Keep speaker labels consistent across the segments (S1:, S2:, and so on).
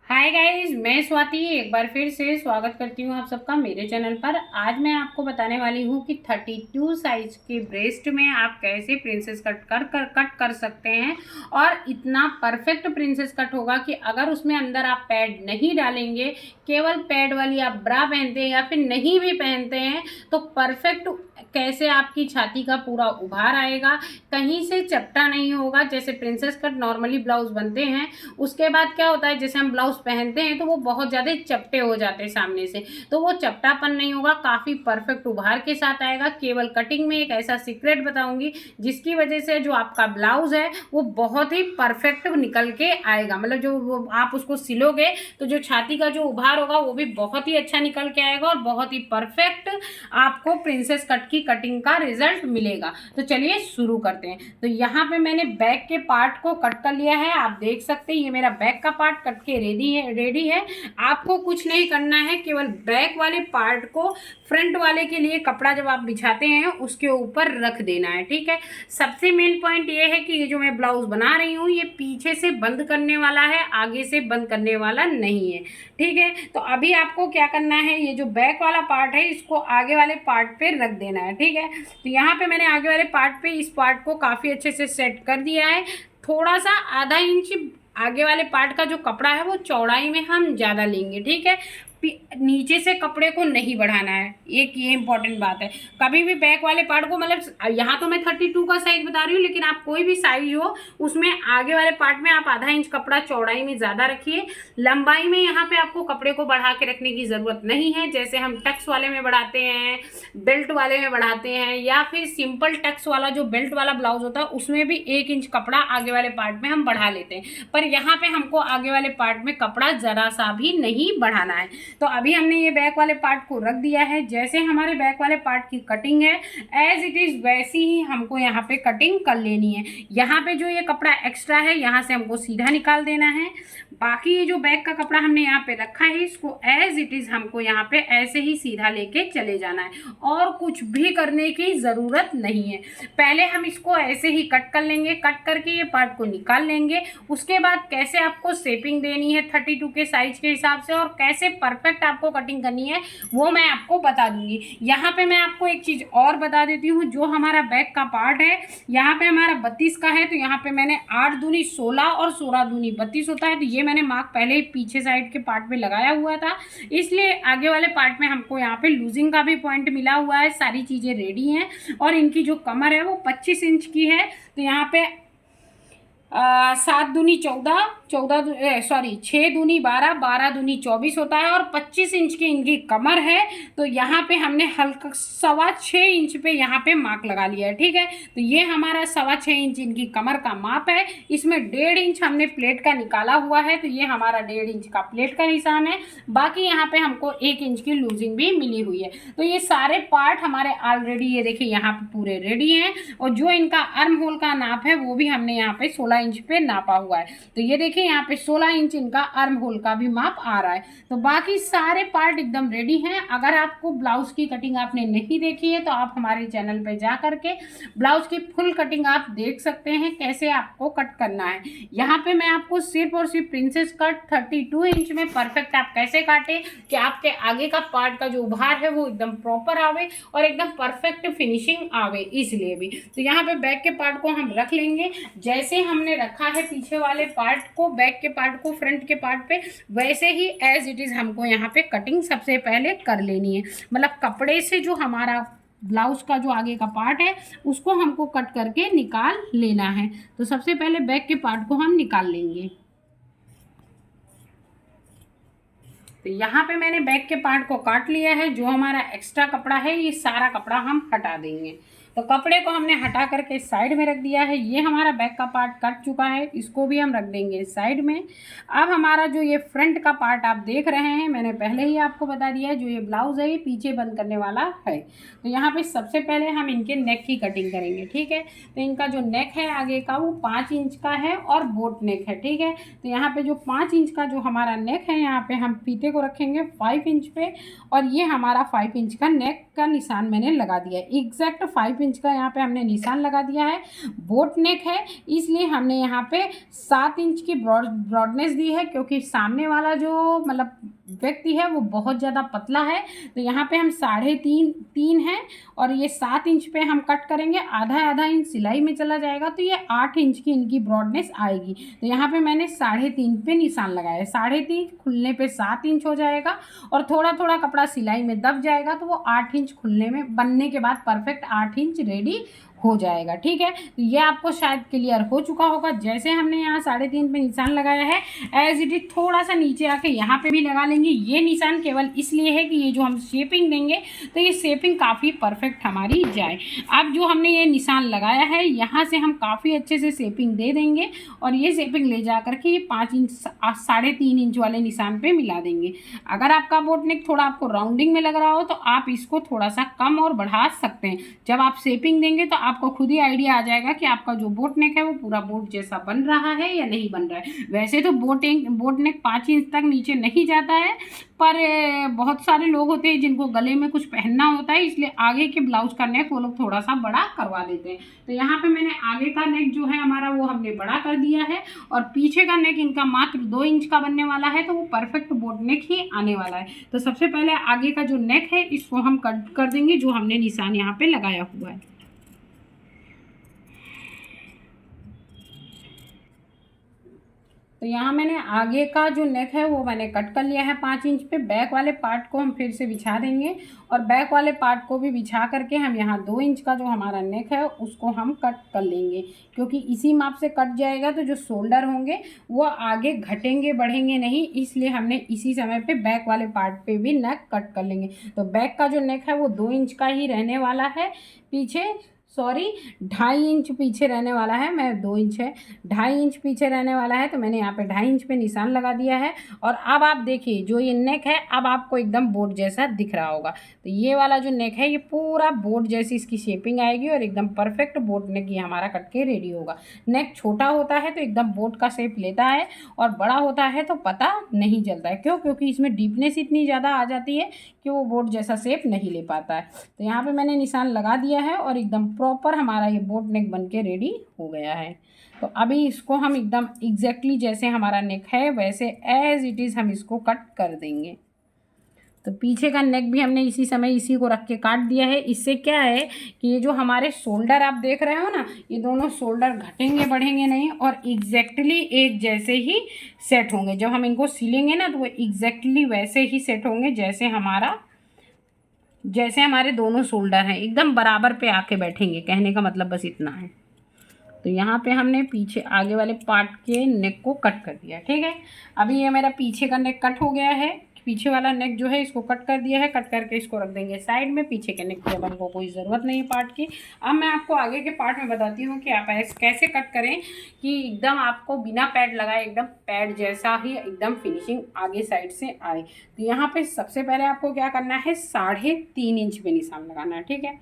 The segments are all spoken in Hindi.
S1: हाय गाइस, मैं स्वाति एक बार फिर से स्वागत करती हूँ आप सबका मेरे चैनल पर। आज मैं आपको बताने वाली हूँ कि 32 साइज के ब्रेस्ट में आप कैसे प्रिंसेस कट कर सकते हैं और इतना परफेक्ट प्रिंसेस कट होगा कि अगर उसमें अंदर आप पैड नहीं डालेंगे, केवल पैड वाली आप ब्रा पहनते हैं या फिर नहीं भी पहनते हैं तो परफेक्ट कैसे आपकी छाती का पूरा उभार आएगा, कहीं से चपटा नहीं होगा। जैसे प्रिंसेस कट नॉर्मली ब्लाउज बनते हैं, उसके बाद क्या होता है, जैसे हम ब्लाउज पहनते हैं तो वो बहुत ज़्यादा चपटे हो जाते हैं सामने से, तो वो चपटापन नहीं होगा, काफ़ी परफेक्ट उभार के साथ आएगा। केवल कटिंग में एक ऐसा सीक्रेट बताऊंगी जिसकी वजह से जो आपका ब्लाउज है वो बहुत ही परफेक्ट निकल के आएगा। मतलब जो आप उसको सिलोगे तो जो छाती का जो उभार होगा वो भी बहुत ही अच्छा निकल के आएगा और बहुत ही परफेक्ट आपको प्रिंसेस कट की कटिंग का रिजल्ट मिलेगा। तो चलिए शुरू करते हैं। तो यहाँ पे मैंने बैक के पार्ट को कट कर लिया है, आप देख सकते हैं ये मेरा बैक का पार्ट कट के रेडी है। आपको कुछ नहीं करना है, केवल बैक वाले पार्ट को फ्रंट वाले के लिए कपड़ा जब आप बिछाते हैं उसके ऊपर रख देना है। ठीक है, सबसे मेन पॉइंट ये है कि ये जो मैं ब्लाउज बना रही हूँ ये पीछे से बंद करने वाला है, आगे से बंद करने वाला नहीं है। ठीक है, तो अभी आपको क्या करना है, ये जो बैक वाला पार्ट है इसको आगे वाले पार्ट पे रख देना है। ठीक है, तो यहाँ पे मैंने आगे वाले पार्ट पे इस पार्ट को काफ़ी अच्छे से सेट कर दिया है। थोड़ा सा आधा इंच आगे वाले पार्ट का जो कपड़ा है वो चौड़ाई में हम ज़्यादा लेंगे। ठीक है, नीचे से कपड़े को नहीं बढ़ाना है, एक ये इंपॉर्टेंट बात है। कभी भी बैक वाले पार्ट को, मतलब यहाँ तो मैं 32 का साइज बता रही हूँ, लेकिन आप कोई भी साइज हो उसमें आगे वाले पार्ट में आप आधा इंच कपड़ा चौड़ाई में ज़्यादा रखिए। लंबाई में यहाँ पे आपको कपड़े को बढ़ा के रखने की ज़रूरत नहीं है, जैसे हम टक्स वाले में बढ़ाते हैं, बेल्ट वाले में बढ़ाते हैं, या फिर सिंपल टक्स वाला जो बेल्ट वाला ब्लाउज होता है उसमें भी 1 इंच कपड़ा आगे वाले पार्ट में हम बढ़ा लेते हैं। पर यहाँ पे हमको आगे वाले पार्ट में कपड़ा ज़रा सा भी नहीं बढ़ाना है। तो अभी हमने ये बैक वाले पार्ट को रख दिया है। जैसे हमारे बैक वाले पार्ट की कटिंग है एज इट इज वैसी ही हमको यहाँ पे कटिंग कर लेनी है। यहाँ पे जो ये कपड़ा एक्स्ट्रा है यहाँ से हमको सीधा निकाल देना है। बाकी ये जो बैक का कपड़ा हमने यहाँ पे रखा है इसको एज इट इज हमको यहाँ पे ऐसे ही सीधा लेके चले जाना है और कुछ भी करने की ज़रूरत नहीं है। पहले हम इसको ऐसे ही कट कर लेंगे, कट करके ये पार्ट को निकाल लेंगे। उसके बाद कैसे आपको शेपिंग देनी है 32 के साइज के हिसाब से और कैसे परफेक्ट आपको कटिंग करनी है वो मैं आपको बता दूंगी। यहाँ पे मैं आपको एक चीज़ और बता देती हूँ, जो हमारा बैक का पार्ट है यहाँ पे हमारा 32 का है, तो यहाँ पे मैंने 8 दूनी 16 और 16 दूनी 32 होता है। तो ये मैंने मार्क पहले ही पीछे साइड के पार्ट में लगाया हुआ था, इसलिए आगे वाले पार्ट में हमको यहाँ पे लूजिंग का भी पॉइंट मिला हुआ है। सारी चीज़ें रेडी हैं और इनकी जो कमर है वो 25 इंच की है। तो यहाँ पे 7 दूनी 14, 6 दूनी 12, 12 दूनी 24 होता है और 25 इंच की इनकी कमर है। तो यहाँ पे हमने हल्का 6.25 इंच पे यहाँ पे मार्क लगा लिया है। ठीक है, तो ये हमारा 6.25 इंच इनकी कमर का माप है। इसमें 1.5 इंच हमने प्लेट का निकाला हुआ है, तो ये हमारा 1.5 इंच का प्लेट का निशान है। बाकी यहाँ पे हमको 1 इंच की लूजिंग भी मिली हुई है। तो ये सारे पार्ट हमारे ऑलरेडी ये देखिए यहाँ पे पूरे रेडी हैं और जो इनका आर्म होल का नाप है वो भी हमने यहाँ पे 16 इंच पे नापा हुआ है। तो ये देखिए यहाँ पे 16 इंच इनका आर्म होल का भी माप आ रहा है। तो बाकी सारे पार्ट एकदम रेडी हैं। अगर आपको ब्लाउज की कटिंग आपने नहीं देखी है तो आप हमारे चैनल पे जा करके ब्लाउज की फुल कटिंग आप देख सकते हैं कैसे आपको कट करना है। यहाँ पे मैं आपको सिर्फ और सिर्फ प्रिंसेस कट 32 इंच में परफेक्ट आप कैसे काटे कि आपके आगे का पार्ट का जो उभार है वो एकदम प्रॉपर आवे और एकदम परफेक्ट फिनिशिंग आवे, इसलिए भी। तो यहाँ पे बैक के पार्ट को हम रख लेंगे जैसे हमने रखा है पीछे वाले पार्ट को, बैक के पार्ट को फ्रंट के पार्ट पे, वैसे ही एज इट इज हमको यहाँ पे कटिंग सबसे पहले कर लेनी है। मतलब कपड़े से जो हमारा ब्लाउज का जो आगे का पार्ट है उसको हमको कट करके निकाल लेना है। तो सबसे पहले बैक के पार्ट को हम निकाल लेंगे। तो यहाँ पे मैंने बैक के पार्ट को काट लिया है। जो हमारा एक्स्ट्रा कपड़ा है ये सारा कपड़ा हम हटा देंगे। तो कपड़े को हमने हटा करके साइड में रख दिया है। ये हमारा बैक का पार्ट कट चुका है, इसको भी हम रख देंगे साइड में। अब हमारा जो ये फ्रंट का पार्ट आप देख रहे हैं, मैंने पहले ही आपको बता दिया है, जो ये ब्लाउज है ये पीछे बंद करने वाला है। तो यहाँ पे सबसे पहले हम इनके नेक की कटिंग करेंगे। ठीक है, तो इनका जो नेक है आगे का वो 5 इंच का है और बोट नेक है। ठीक है, तो यहाँ पे जो 5 इंच का जो हमारा नेक है यहाँ पे हम फीते को रखेंगे 5 इंच पे और ये हमारा 5 इंच का नेक का निशान मैंने लगा दिया है। एग्जैक्ट 5 इंच का यहाँ पे हमने निशान लगा दिया है। बोट नेक है इसलिए हमने यहाँ पे 7 इंच की ब्रॉडनेस दी है, क्योंकि सामने वाला जो मतलब व्यक्ति है वो बहुत ज़्यादा पतला है। तो यहाँ पे हम 3.5 है और ये 7 इंच पे हम कट करेंगे, आधा आधा इंच सिलाई में चला जाएगा तो ये 8 इंच की इनकी ब्रॉडनेस आएगी। तो यहाँ पे मैंने 3.5 पे निशान लगाया है। 3.5 खुलने पे 7 इंच हो जाएगा और थोड़ा थोड़ा कपड़ा सिलाई में दब जाएगा तो वो 8 इंच खुलने में बनने के बाद परफेक्ट 8 इंच रेडी हो जाएगा। ठीक है, तो ये आपको शायद क्लियर हो चुका होगा। जैसे हमने यहाँ 3.5 पे निशान लगाया है, एज इट इज थोड़ा सा नीचे आके यहाँ पे भी लगा लेंगे। ये निशान केवल इसलिए है कि ये जो हम शेपिंग देंगे तो ये शेपिंग काफ़ी परफेक्ट हमारी जाए। अब जो हमने ये निशान लगाया है यहाँ से हम काफ़ी अच्छे से शेपिंग दे देंगे और ये शेपिंग ले जा करके ये 5 इंच 3.5 इंच वाले निशान पे मिला देंगे। अगर आपका बोट नेक थोड़ा आपको राउंडिंग में लग रहा हो तो आप इसको थोड़ा सा कम और बढ़ा सकते हैं। जब आप शेपिंग देंगे तो आपको खुद ही आइडिया आ जाएगा कि आपका जो बोट नेक है वो पूरा बोट जैसा बन रहा है या नहीं बन रहा है। वैसे तो बोट नेक 5 इंच तक नीचे नहीं जाता है, पर बहुत सारे लोग होते हैं जिनको गले में कुछ पहनना होता है, इसलिए आगे के ब्लाउज का नेक वो लोग थोड़ा सा बड़ा करवा देते हैं। तो यहाँ पे मैंने आगे का नेक जो है हमारा वो हमने बड़ा कर दिया है और पीछे का नेक इनका मात्र 2 इंच का बनने वाला है, तो वो परफेक्ट बोट नेक ही आने वाला है। तो सबसे पहले आगे का जो नेक है इसको हम कट कर देंगे, जो हमने निशान यहाँ पे लगाया हुआ है। तो यहाँ मैंने आगे का जो नेक है वो मैंने कट कर लिया है 5 इंच पे। बैक वाले पार्ट को हम फिर से बिछा देंगे और बैक वाले पार्ट को भी बिछा करके हम यहाँ 2 इंच का जो हमारा नेक है उसको हम कट कर लेंगे, क्योंकि इसी माप से कट जाएगा तो जो शोल्डर होंगे वो आगे घटेंगे बढ़ेंगे नहीं, इसलिए हमने इसी समय पे बैक वाले पार्ट पे भी नेक कट कर लेंगे। तो बैक का जो नेक है वो 2 इंच का ही रहने वाला है, पीछे 2.5 इंच पीछे रहने वाला है। मैं 2 इंच है 2.5 इंच पीछे रहने वाला है, तो मैंने यहाँ पे 2.5 इंच पे निशान लगा दिया है। और अब आप देखिए जो ये नेक है अब आपको एकदम बोट जैसा दिख रहा होगा। तो ये वाला जो नेक है ये पूरा बोट जैसी इसकी शेपिंग आएगी और एकदम परफेक्ट बोट नेक ये हमारा कट के रेडी होगा। नेक छोटा होता है तो एकदम बोट का शेप लेता है और बड़ा होता है तो पता नहीं चलता है। क्यों? क्योंकि इसमें डीपनेस इतनी ज़्यादा आ जाती है कि वो बोट जैसा शेप नहीं ले पाता है। तो यहाँ पे मैंने निशान लगा दिया है और एकदम प्रॉपर हमारा ये बोट नेक बन के रेडी हो गया है। तो अभी इसको हम एकदम एग्जैक्टली जैसे हमारा नेक है वैसे एज इट इज़ हम इसको कट कर देंगे। तो पीछे का नेक भी हमने इसी समय इसी को रख के काट दिया है। इससे क्या है कि ये जो हमारे शोल्डर आप देख रहे हो ना, ये दोनों शोल्डर घटेंगे बढ़ेंगे नहीं और एग्जैक्टली एक जैसे ही सेट होंगे। जब हम इनको सिलेंगे ना तो वो एग्जैक्टली वैसे ही सेट होंगे जैसे हमारे दोनों शोल्डर हैं, एकदम बराबर पे आके बैठेंगे। कहने का मतलब बस इतना है। तो यहाँ पे हमने पीछे आगे वाले पार्ट के नेक को कट कर दिया। ठीक है, अभी ये मेरा पीछे का नेक कट हो गया है। पीछे वाला नेक जो है इसको कट कर दिया है। कट करके इसको रख देंगे साइड में। पीछे के नेक की अब हमको कोई ज़रूरत नहीं पार्ट की। अब मैं आपको आगे के पार्ट में बताती हूँ कि आप ऐसे कैसे कट करें कि एकदम आपको बिना पैड लगाए एकदम पैड जैसा ही एकदम फिनिशिंग आगे साइड से आए। तो यहाँ पे सबसे पहले आपको क्या करना है, 3.5 इंच पे निशान लगाना है। ठीक है,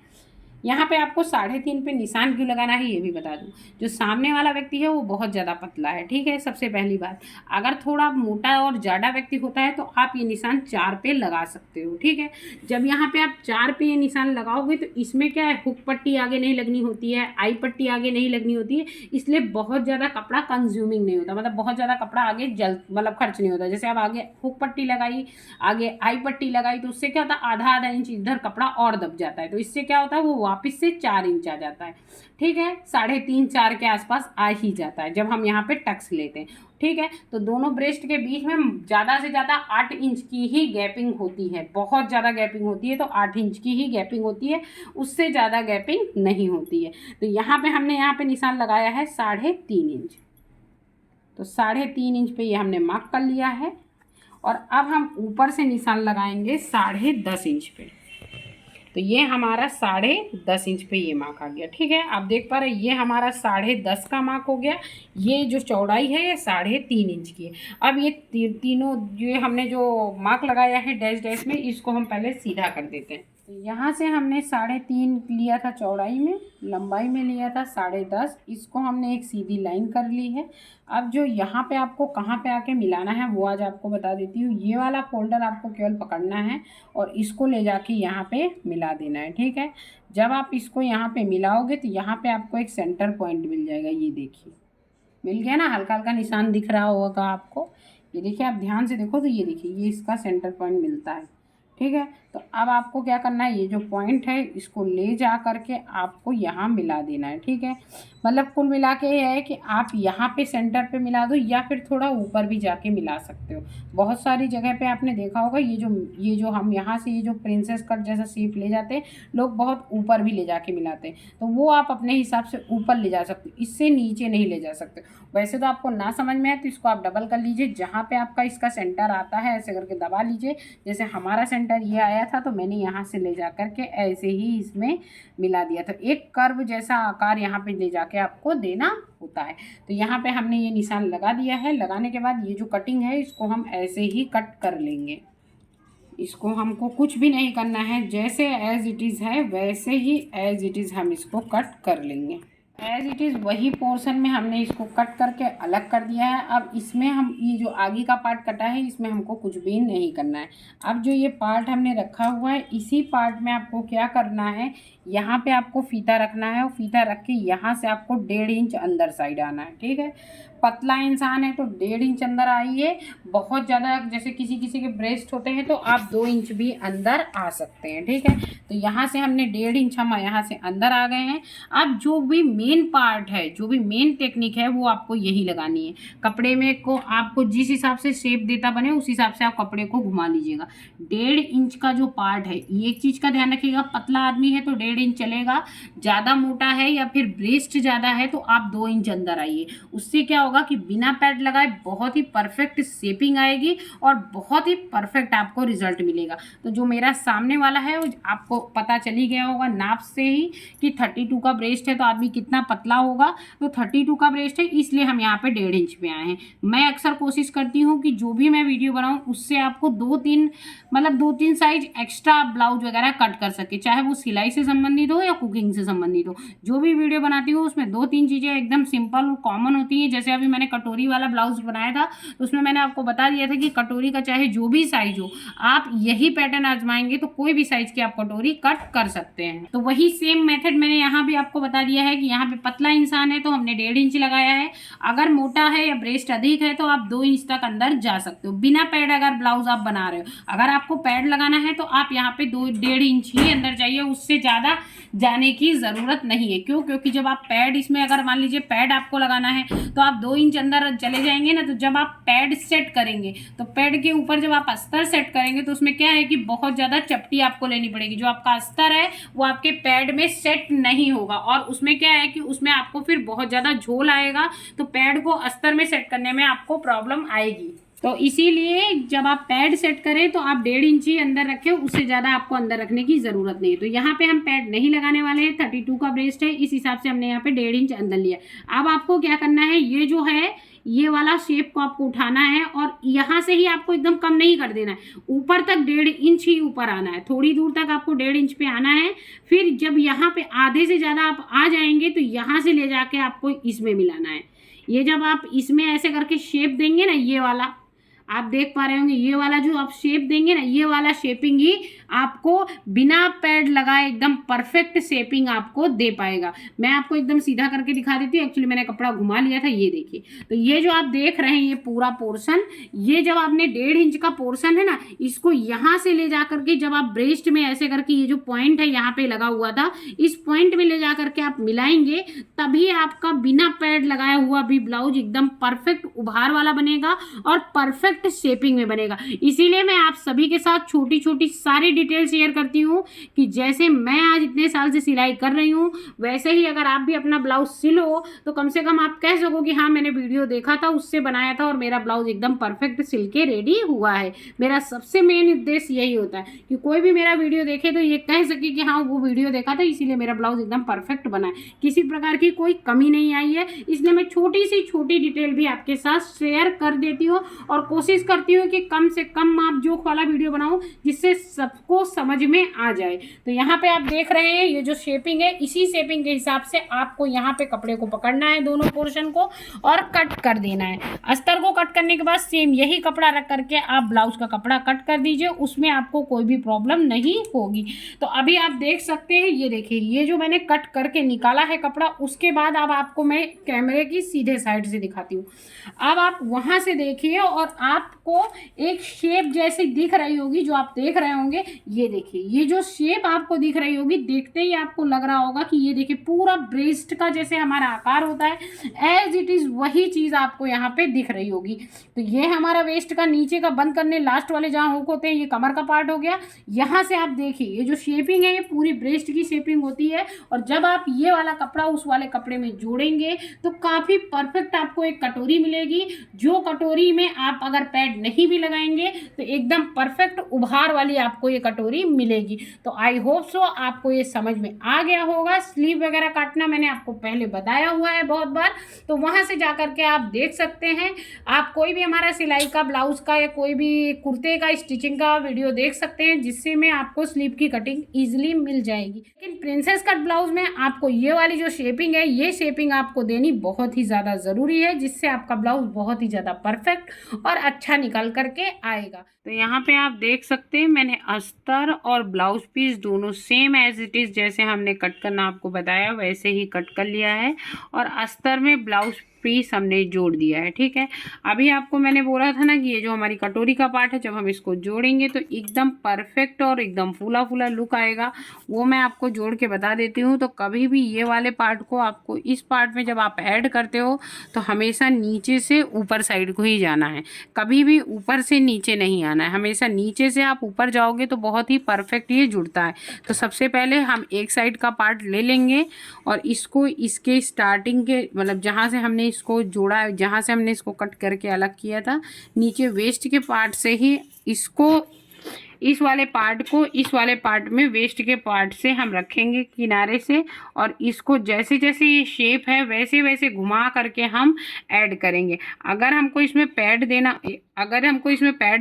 S1: यहाँ पे आपको 3.5 पे निशान क्यों लगाना है ये भी बता दूँ। जो सामने वाला व्यक्ति है वो बहुत ज़्यादा पतला है। ठीक है, सबसे पहली बात, अगर थोड़ा मोटा और ज़्यादा व्यक्ति होता है तो आप ये निशान 4 पे लगा सकते हो। ठीक है, जब यहाँ पे आप 4 पे ये निशान लगाओगे तो इसमें क्या है, हुक पट्टी आगे नहीं लगनी होती है, आई पट्टी आगे नहीं लगनी होती है, इसलिए बहुत ज़्यादा कपड़ा कंज्यूमिंग नहीं होता, मतलब बहुत ज़्यादा कपड़ा आगे मतलब खर्च नहीं होता। जैसे आप आगे हुक पट्टी लगाई, आगे आई पट्टी लगाई तो उससे क्या होता है, आधा आधा इंच इधर कपड़ा और दब जाता है। तो इससे क्या होता है, वो वापस से 4 इंच आ जाता है। ठीक है, 3.5-4 के आसपास आ ही जाता है जब हम यहाँ पे टक्स लेते हैं। ठीक है, तो दोनों ब्रेस्ट के बीच में ज़्यादा से ज़्यादा 8 इंच की ही गैपिंग होती है। बहुत ज़्यादा गैपिंग होती है तो 8 इंच की ही गैपिंग होती है, उससे ज़्यादा गैपिंग नहीं होती है। तो यहाँ पे हमने यहाँ पे निशान लगाया है 3.5 इंच। तो 3.5 इंच पे ये हमने मार्क कर लिया है और अब हम ऊपर से निशान लगाएंगे 10.5 इंच पे। तो ये हमारा 10.5 इंच पे ये मार्क आ गया। ठीक है, आप देख पा रहे हैं ये हमारा 10.5 का मार्क हो गया। ये जो चौड़ाई है ये 3.5 इंच की है। अब ये तीनों जो हमने जो मार्क लगाया है डैश डैश में, इसको हम पहले सीधा कर देते हैं। तो यहाँ से हमने 3.5 लिया था चौड़ाई में, लंबाई में लिया था 10.5। इसको हमने एक सीधी लाइन कर ली है। अब जो यहाँ पे आपको कहाँ पे आके मिलाना है वो आज आपको बता देती हूँ। ये वाला फोल्डर आपको केवल पकड़ना है और इसको ले जाके यहाँ पे मिला देना है, ठीक है। जब आप इसको यहाँ पे मिलाओगे तो यहाँ पे आपको एक सेंटर पॉइंट मिल जाएगा। ये देखिए मिल गया ना, हल्का हल्का निशान दिख रहा होगा आपको। ये देखिए, आप ध्यान से देखो तो ये देखिए, ये इसका सेंटर पॉइंट मिलता है, ठीक है। तो अब आपको क्या करना है, ये जो पॉइंट है इसको ले जा करके आपको यहाँ मिला देना है, ठीक है। मतलब कुल मिला के ये है कि आप यहाँ पे सेंटर पे मिला दो या फिर थोड़ा ऊपर भी जाके मिला सकते हो। बहुत सारी जगह पे आपने देखा होगा ये जो हम यहाँ से ये जो प्रिंसेस कट जैसा शेप ले जाते हैं, लोग बहुत ऊपर भी ले जाके मिलाते हैं, तो वो आप अपने हिसाब से ऊपर ले जा सकते हो, इससे नीचे नहीं ले जा सकते। वैसे तो आपको ना समझ में आए तो इसको आप डबल कर लीजिए, जहाँ पे आपका इसका सेंटर आता है ऐसे करके दबा लीजिए। जैसे हमारा सेंटर ये आया था तो मैंने यहाँ से ले जा करके ऐसे ही इसमें मिला दिया था। एक कर्व जैसा आकार यहाँ पे ले जाके आपको देना होता है। तो यहाँ पे हमने ये निशान लगा दिया है। लगाने के बाद ये जो कटिंग है इसको हम ऐसे ही कट कर लेंगे। इसको हमको कुछ भी नहीं करना है, जैसे एज इट इज़ है वैसे ही एज इट इज़ हम इसको कट कर लेंगे। एज इट इज़ वही पोर्शन में हमने इसको कट करके अलग कर दिया है। अब इसमें हम ये जो आगे का पार्ट कटा है इसमें हमको कुछ भी नहीं करना है। अब जो ये पार्ट हमने रखा हुआ है इसी पार्ट में आपको क्या करना है, यहाँ पे आपको फीता रखना है और फीता रख के यहाँ से आपको 1.5 इंच अंदर साइड आना है, ठीक है। पतला इंसान है तो 1.5 इंच अंदर आइए। बहुत ज़्यादा जैसे किसी किसी के ब्रेस्ट होते हैं तो आप 2 इंच भी अंदर आ सकते हैं, ठीक है। तो यहाँ से हमने 1.5 इंच हम यहाँ से अंदर आ गए हैं। अब जो भी मेन पार्ट है, जो भी मेन टेक्निक है वो आपको यही लगानी है। कपड़े में को आपको जिस हिसाब से शेप देता बने उस हिसाब से आप कपड़े को घुमा लीजिएगा। 1.5 इंच का जो पार्ट है, एक चीज़ का ध्यान रखिएगा, पतला आदमी है तो 1.5 इंच चलेगा, ज़्यादा मोटा है या फिर ब्रेस्ट ज़्यादा है तो आप 2 इंच अंदर आइए। उससे क्या होगा कि बिना पैड लगाए बहुत ही परफेक्ट शेपिंग आएगी और बहुत ही परफेक्ट आपको रिजल्ट मिलेगा। तो जो मेरा सामने वाला है वो आपको पता चली गया होगा नाप से ही कि 32 का ब्रेस्ट है तो आदमी कितना पतला होगा। तो 32 का ब्रेस्ट है इसलिए हम यहाँ पे 1.5 इंच पे आए हैं। मैं अक्सर कोशिश करती हूँ कि जो भी मैं वीडियो बनाऊँ उससे आपको 2-3 साइज एक्स्ट्रा ब्लाउज वगैरह कट कर सके, चाहे वो सिलाई से संबंधित हो या कुकिंग से संबंधित हो। जो भी वीडियो बनाती हूँ उसमें 2-3 चीज़ें एकदम सिंपल और कॉमन होती हैं। जैसे अभी मैंने कटोरी वाला ब्लाउज बनाया था तो उसमें मैंने आपको बता दिया था कि कटोरी का चाहे जो भी साइज हो आप यही पैटर्न आजमाएंगे तो कोई भी साइज की आप कटोरी कट कर सकते हैं। तो वही सेम मेथड मैंने यहाँ भी आपको बता दिया है कि यहाँ पे पतला इंसान है तो हमने 1.5 इंच लगाया है। अगर मोटा है या ब्रेस्ट अधिक है तो आप 2 इंच तक अंदर जा सकते हो बिना पैड। अगर ब्लाउज आप बना रहे हो, अगर आपको पैड लगाना है तो आप यहाँ पे 1.5 इंच ही अंदर जाइए, उससे ज़्यादा जाने की ज़रूरत नहीं है। क्यों? क्योंकि जब आप पैड इसमें अगर मान लीजिए पैड आपको लगाना है तो आप 2 इंच अंदर चले जाएंगे ना, तो जब आप पैड सेट करेंगे तो पैड के ऊपर जब आप अस्तर सेट करेंगे तो उसमें क्या है कि बहुत ज़्यादा चपटी आपको लेनी पड़ेगी। जो आपका अस्तर है वो आपके पैड में सेट नहीं होगा और उसमें क्या है कि उसमें आपको फिर बहुत ज़्यादा झोल आएगा, तो पैड को अस्तर में सेट करने में आपको प्रॉब्लम आएगी। तो इसीलिए जब आप पैड सेट करें तो आप 1.5 इंच ही अंदर रखें, उससे ज़्यादा आपको अंदर रखने की ज़रूरत नहीं है। तो यहाँ पे हम पैड नहीं लगाने वाले हैं, 32 का ब्रेस्ट है इस हिसाब से हमने यहाँ पे 1.5 इंच अंदर लिया। अब आपको क्या करना है, ये जो है ये वाला शेप को आपको उठाना है और यहाँ से ही आपको एकदम कम नहीं कर देना है, ऊपर तक 1.5 इंच ही ऊपर आना है। थोड़ी दूर तक आपको 1.5 इंच पे आना है। फिर जब यहाँ पे आधे से ज़्यादा आप आ जाएंगे तो यहाँ से ले जाके आपको इसमें मिलाना है। ये जब आप इसमें ऐसे करके शेप देंगे ना, ये वाला आप देख पा रहे होंगे, ये वाला जो आप शेप देंगे ना, ये वाला शेपिंग ही आपको बिना पैड लगाए एकदम परफेक्ट शेपिंग आपको दे पाएगा। मैं आपको एकदम सीधा करके दिखा देती हूँ। एक्चुअली मैंने कपड़ा घुमा लिया था, ये देखिए। तो ये जो आप देख रहे हैं ये पूरा पोर्शन, ये जब आपने 1.5 इंच का पोर्शन है ना, इसको यहाँ से ले जा करके जब आप ब्रेस्ट में ऐसे करके ये जो पॉइंट है यहाँ पे लगा हुआ था, इस पॉइंट में ले जा करके आप मिलाएंगे, तभी आपका बिना पैड लगाया हुआ भी ब्लाउज एकदम परफेक्ट उभार वाला बनेगा और परफेक्ट शेपिंग में बनेगा। इसीलिए मैं आप सभी के साथ छोटी छोटी सारी डिटेल शेयर करती हूँ कि जैसे मैं आज इतने साल से सिलाई कर रही हूँ वैसे ही अगर आप भी अपना ब्लाउज सिलो तो कम से कम आप कह सको कि हाँ मैंने वीडियो देखा था, उससे बनाया था और मेरा ब्लाउज एकदम परफेक्ट सिल के रेडी हुआ है। मेरा सबसे मेन उद्देश्य यही होता है कि कोई भी मेरा वीडियो देखे तो ये कह सके कि हाँ वो वीडियो देखा था इसीलिए मेरा ब्लाउज एकदम परफेक्ट बना है, किसी प्रकार की कोई कमी नहीं आई है। इसलिए मैं छोटी सी छोटी डिटेल भी आपके साथ शेयर कर देती हूँ और कोशिश कोशिश करती हूँ कि कम से कम माप जोख वाला वीडियो बनाऊँ जिससे सबको समझ में आ जाए। तो यहाँ पे आप देख रहे हैं ये जो शेपिंग है, इसी शेपिंग के हिसाब से आपको यहाँ पे कपड़े को पकड़ना है, दोनों पोर्शन को, और कट कर देना है। अस्तर को कट करने के बाद सेम यही कपड़ा रख करके आप ब्लाउज का कपड़ा कट कर दीजिए, उसमें आपको कोई भी प्रॉब्लम नहीं होगी। तो अभी आप देख सकते हैं, ये देखिए ये जो मैंने कट करके निकाला है कपड़ा, उसके बाद अब आपको मैं कैमरे की सीधे साइड से दिखाती हूँ। अब आप वहां से देखिए और आपको एक शेप जैसी दिख रही होगी जो आप देख रहे होंगे। ये देखिए ये जो शेप आपको दिख रही होगी, देखते ही आपको लग रहा होगा कि ये देखिए पूरा ब्रेस्ट का जैसे हमारा आकार होता है, एज इट इज वही चीज आपको यहाँ पे दिख रही होगी। तो ये हमारा वेस्ट का नीचे का बंद करने लास्ट वाले जहाँ हुक होते हैं, ये कमर का पार्ट हो गया। यहाँ से आप देखिए ये जो शेपिंग है ये पूरी ब्रेस्ट की शेपिंग होती है, और जब आप ये वाला कपड़ा उस वाले कपड़े में जोड़ेंगे तो काफी परफेक्ट आपको एक कटोरी मिलेगी, जो कटोरी में आप अगर पैड नहीं भी लगाएंगे तो एकदम परफेक्ट उभार वाली आपको ये कटोरी मिलेगी। तो आई होप सो आपको ये समझ में आ गया होगा। स्लीव वगैरह काटना मैंने आपको पहले बताया हुआ है बहुत बार, तो वहां से जा करके आप देख सकते हैं। आप कोई भी हमारा सिलाई का, ब्लाउज का या कोई भी कुर्ते का स्टिचिंग का वीडियो देख सकते हैं, जिससे में आपको स्लीव की कटिंग ईजिली मिल जाएगी। लेकिन प्रिंसेस कट ब्लाउज में आपको ये वाली जो शेपिंग है, ये शेपिंग आपको देनी बहुत ही ज़्यादा ज़रूरी है, जिससे आपका ब्लाउज बहुत ही ज़्यादा परफेक्ट और अच्छा निकल करके आएगा। तो यहाँ पे आप देख सकते हैं मैंने अस्तर और ब्लाउज पीस दोनों सेम एज इट इज़ जैसे हमने कट करना आपको बताया वैसे ही कट कर लिया है, और अस्तर में ब्लाउज पीस हमने जोड़ दिया है। ठीक है, अभी आपको मैंने बोला था ना कि ये जो हमारी कटोरी का पार्ट है, जब हम इसको जोड़ेंगे तो एकदम परफेक्ट और एकदम फूला फूला लुक आएगा, वो मैं आपको जोड़ के बता देती हूँ। तो कभी भी ये वाले पार्ट को आपको इस पार्ट में जब आप ऐड करते हो तो हमेशा नीचे से ऊपर साइड को ही जाना है, कभी भी ऊपर से नीचे नहीं आना है। हमेशा नीचे से आप ऊपर जाओगे तो बहुत ही परफेक्ट ये जुड़ता है। तो सबसे पहले हम एक साइड का पार्ट ले लेंगे और इसको इसके स्टार्टिंग के मतलब जहाँ से हमने इसको जोड़ा, जहाँ से हमने इसको कट करके अलग किया था, नीचे वेस्ट के पार्ट से ही इसको, इस वाले पार्ट को इस वाले पार्ट में वेस्ट के पार्ट से हम रखेंगे किनारे से, और इसको जैसे जैसे ये शेप है वैसे वैसे घुमा करके हम ऐड करेंगे। अगर हमको इसमें पैड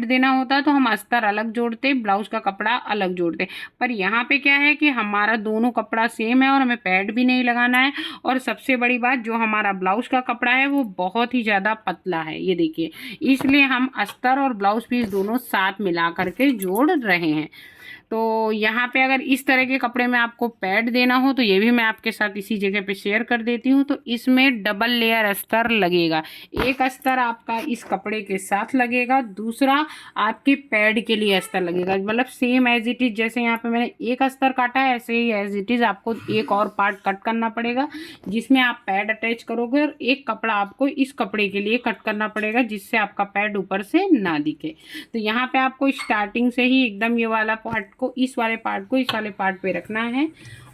S1: देना होता तो हम अस्तर अलग जोड़ते, ब्लाउज का कपड़ा अलग जोड़ते, पर यहाँ पे क्या है कि हमारा दोनों कपड़ा सेम है और हमें पैड भी नहीं लगाना है। और सबसे बड़ी बात, जो हमारा ब्लाउज का कपड़ा है वो बहुत ही ज़्यादा पतला है, ये देखिए, इसलिए हम अस्तर और ब्लाउज पीस दोनों साथ मिला करके जोड़ रहे हैं। तो यहाँ पे अगर इस तरह के कपड़े में आपको पैड देना हो तो ये भी मैं आपके साथ इसी जगह पे शेयर कर देती हूँ। तो इसमें डबल लेयर अस्तर लगेगा, एक अस्तर आपका इस कपड़े के साथ लगेगा, दूसरा आपके पैड के लिए अस्तर लगेगा। मतलब सेम एज इट इज जैसे यहाँ पे मैंने एक अस्तर काटा है, ऐसे ही एज इट इज आपको एक और पार्ट कट करना पड़ेगा जिसमें आप पैड अटैच करोगे, और एक कपड़ा आपको इस कपड़े के लिए कट करना पड़ेगा जिससे आपका पैड ऊपर से ना दिखे। तो यहाँ पे आपको स्टार्टिंग से ही एकदम ये वाला पार्ट को इस वाले पार्ट को इस वाले पार्ट पे रखना है,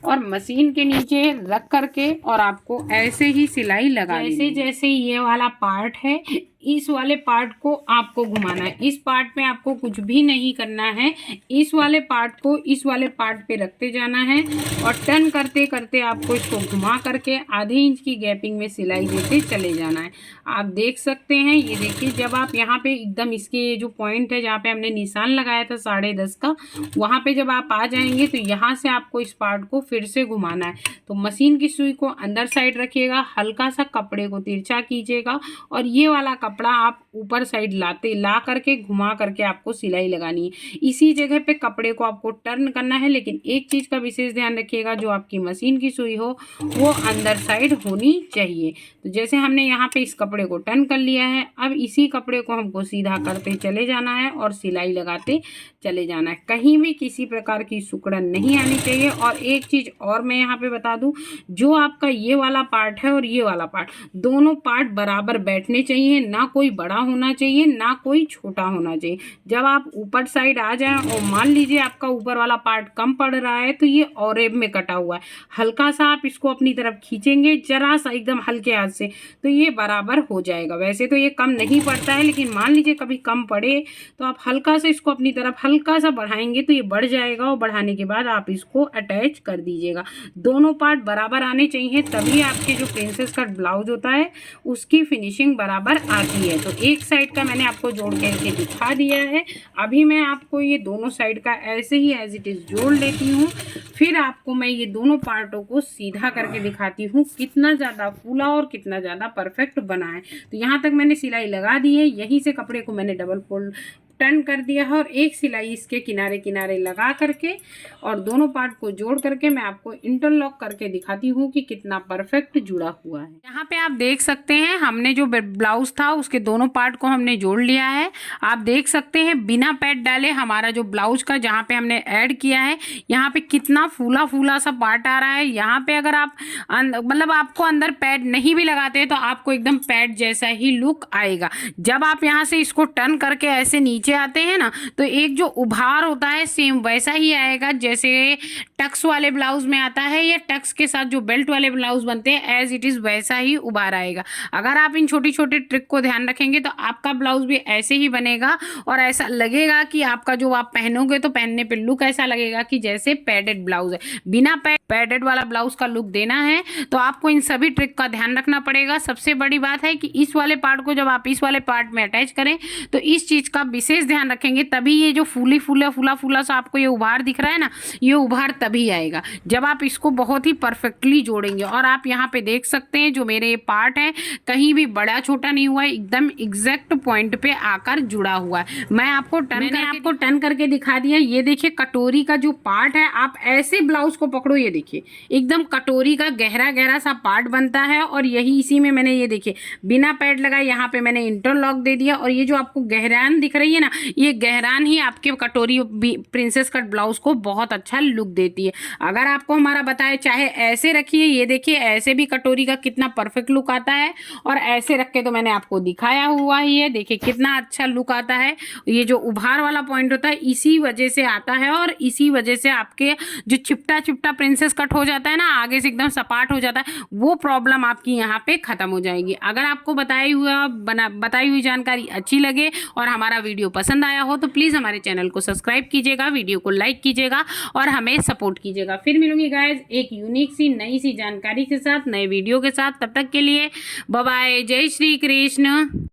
S1: और मशीन के नीचे रख करके और आपको ऐसे ही सिलाई लगा जैसे जैसे ये वाला पार्ट है इस वाले पार्ट को आपको घुमाना है। इस पार्ट में आपको कुछ भी नहीं करना है, इस वाले पार्ट को इस वाले पार्ट पे रखते जाना है, और टर्न करते करते आपको इसको घुमा करके आधे इंच की गैपिंग में सिलाई देते चले जाना है। आप देख सकते हैं, ये देखिए, जब आप यहाँ पे एकदम इसके जो पॉइंट है जहाँ पे हमने निशान लगाया था 10.5 का, वहाँ पे जब आप आ जाएंगे तो यहाँ से आपको इस पार्ट को फिर से घुमाना है। तो मशीन की सुई को अंदर साइड रखिएगा, हल्का सा कपड़े को तिरछा कीजिएगा, और ये वाला कपड़ा आप ऊपर साइड ला करके घुमा करके आपको सिलाई लगानी है। इसी जगह पे कपड़े को आपको टर्न करना है, लेकिन एक चीज़ का विशेष ध्यान रखिएगा, जो आपकी मशीन की सुई हो वो अंदर साइड होनी चाहिए। तो जैसे हमने यहाँ पे इस कपड़े को टर्न कर लिया है, अब इसी कपड़े को हमको सीधा करते चले जाना है और सिलाई लगाते चले जाना है। कहीं भी किसी प्रकार की सुकड़न नहीं आनी चाहिए। और एक चीज़ और मैं यहाँ पे बता दूँ, जो आपका ये वाला पार्ट है और ये वाला पार्ट, दोनों पार्ट बराबर बैठने चाहिए, ना कोई बड़ा होना चाहिए ना कोई छोटा होना चाहिए। जब आप ऊपर साइड आ जाएं और मान लीजिए आपका ऊपर वाला पार्ट कम पड़ रहा है तो ये ऑरेब में कटा हुआ है, हल्का सा आप इसको अपनी तरफ खींचेंगे जरा सा एकदम हल्के हाथ से, तो ये बराबर हो जाएगा। वैसे तो ये कम नहीं पड़ता है, लेकिन मान लीजिए कभी कम पड़े तो आप हल्का से इसको अपनी तरफ हल्का सा बढ़ाएंगे तो ये बढ़ जाएगा, और बढ़ाने के बाद आप इसको अटैच कर दीजिएगा। दोनों पार्ट बराबर आने चाहिए, तभी आपके जो प्रिंसेस कट ब्लाउज होता है उसकी फिनिशिंग बराबर आती है। तो एक साइड का मैंने आपको जोड़ करके दिखा दिया है। अभी मैं आपको ये दोनों साइड का ऐसे ही एज इट इज़ जोड़ लेती हूँ, फिर आपको मैं ये दोनों पार्टों को सीधा करके दिखाती हूँ कितना ज़्यादा फूला और कितना ज़्यादा परफेक्ट बना है। तो यहाँ तक मैंने सिलाई लगा दी है, यहीं से कपड़े को मैंने डबल फोल्ड टर्न कर दिया है और एक सिलाई इसके किनारे किनारे लगा करके और दोनों पार्ट को जोड़ करके मैं आपको इंटरलॉक करके दिखाती हूँ कि कितना परफेक्ट जुड़ा हुआ है। यहाँ पे आप देख सकते हैं हमने जो ब्लाउज था उसके दोनों पार्ट को हमने जोड़ लिया है। आप देख सकते हैं बिना पैड डाले हमारा जो ब्लाउज का जहाँ पे हमने ऐड किया है यहाँ पे कितना फूला फूला सा पार्ट आ रहा है। यहाँ पे अगर आप मतलब आपको अंदर पैड नहीं भी लगाते तो आपको एकदम पैड जैसा ही लुक आएगा। जब आप यहाँ से इसको टर्न करके ऐसे नीचे आते हैं ना तो एक जो उभार होता है सेम वैसा ही आएगा जैसे टक्स वाले ब्लाउज में आता है या टक्स के साथ जो बेल्ट वाले ब्लाउज बनते हैं एज इट इज़ वैसा ही उभार आएगा। अगर आप इन छोटी छोटी ट्रिक को ध्यान रखेंगे तो आपका ब्लाउज भी ऐसे ही बनेगा और ऐसा लगेगा कि आपका जो आप पहनोगे तो पहनने पे लुक ऐसा लगेगा कि जैसे पैडेड ब्लाउज है। बिना पैडेड वाला ब्लाउज का लुक देना है तो आपको इन सभी ट्रिक का ध्यान रखना पड़ेगा। सबसे बड़ी बात है कि इस वाले पार्ट को जब आप इस वाले पार्ट में अटैच करें तो इस चीज़ का विशेष ध्यान रखेंगे, तभी ये जो फूला सा आपको ये उभार दिख रहा है ना, ये उभार तभी आएगा जब आप इसको बहुत ही परफेक्टली जोड़ेंगे। और आप यहाँ पे देख सकते हैं जो मेरे ये पार्ट है कहीं भी बड़ा छोटा नहीं हुआ है, एकदम एग्जैक्ट पॉइंट पे आकर जुड़ा हुआ है। मैं आपको टर्न करके दिखा दिया। ये देखिए कटोरी का जो पार्ट है, आप ऐसे ब्लाउज को पकड़ो, ये देखिए एकदम कटोरी का गहरा गहरा सा पार्ट बनता है। और यही इसी में मैंने ये देखिए बिना पैड लगाए यहाँ पे मैंने इंटरलॉक दे दिया और ये जो आपको गहरान दिख रही है ना, ये गहरान ही आपके कटोरी प्रिंसेस कट ब्लाउज को बहुत अच्छा लुक देती है। अगर आपको हमारा बताए चाहे ऐसे रखिए, ये देखिए ऐसे भी कटोरी का कितना परफेक्ट लुक आता है और ऐसे रख के तो मैंने आपको दिखाया हुआ ही है। देखिए कितना अच्छा लुक आता है। ये जो उभार वाला पॉइंट होता है इसी वजह से आता है और इसी वजह से आपके जो चिपटा चिपटा प्रिंसेस कट हो जाता है ना, आगे से एकदम सपाट हो जाता है, वो प्रॉब्लम आपकी यहाँ पे खत्म हो जाएगी। अगर आपको बताई हुई जानकारी अच्छी लगे और हमारा वीडियो पसंद आया हो तो प्लीज़ हमारे चैनल को सब्सक्राइब कीजिएगा, वीडियो को लाइक कीजिएगा और हमें सपोर्ट कीजिएगा। फिर मिलूंगी गाइज एक यूनिक सी नई सी जानकारी के साथ, नए वीडियो के साथ। तब तक के लिए बाय बाय, जय श्री कृष्ण।